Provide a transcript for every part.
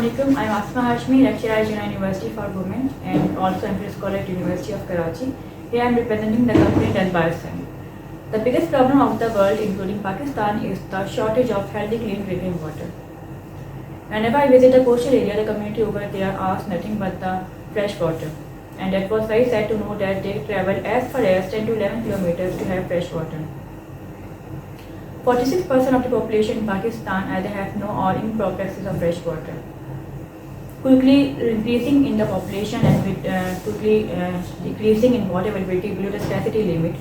Assalamualaikum. I'm Aasma Hashmi, lecturer at University for Women and also Empress Scholar at University of Karachi. Here I'm representing the company Dal Bioscience. The biggest problem of the world, including Pakistan, is the shortage of healthy, clean drinking water. Whenever I visit the coastal area, the community over there asks nothing but the fresh water. And it was very sad to know that they travel as far as 10 to 11 kilometers to have fresh water. 46% of the population in Pakistan either have no or improper access of fresh water. Quickly increasing in the population and quickly decreasing in water availability below the scarcity limit,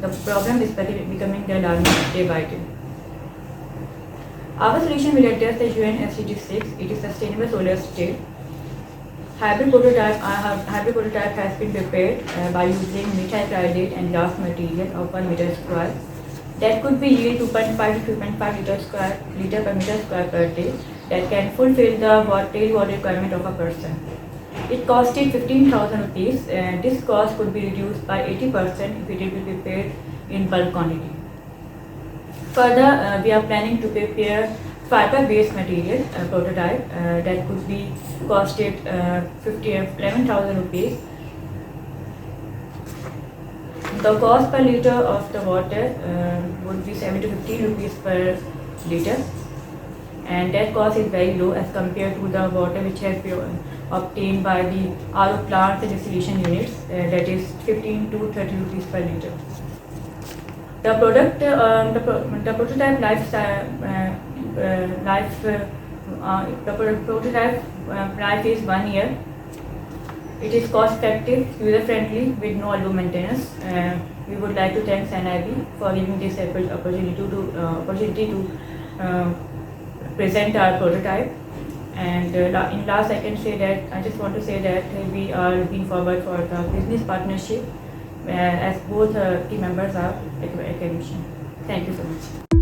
the problem is becoming alarming day by day. Our solution will address the UN SDG 6, it is Sustainable Solar State. Hybrid prototype has been prepared by using methyl chloride and glass material of 1 meter square. That could be yield 2.5 to 3.5 liter per meter square per day. That can fulfill the daily water requirement of a person. It costed 15,000 rupees, and this cost could be reduced by 80% if it will be prepared in bulk quantity. Further, we are planning to prepare fiber-based material prototype that could be costed 11,000 rupees. The cost per liter of the water would be 7 to 15 rupees per liter, and that cost is very low as compared to the water which has been obtained by the RO plants and distillation units, that is 15 to 30 rupees per liter. The prototype life is 1 year. It is cost effective, user friendly with no low maintenance. We would like to thank NIB for giving this opportunity to present our prototype. And in last, I just want to say that we are looking forward for the business partnership as both team members are academicians. Thank you so much.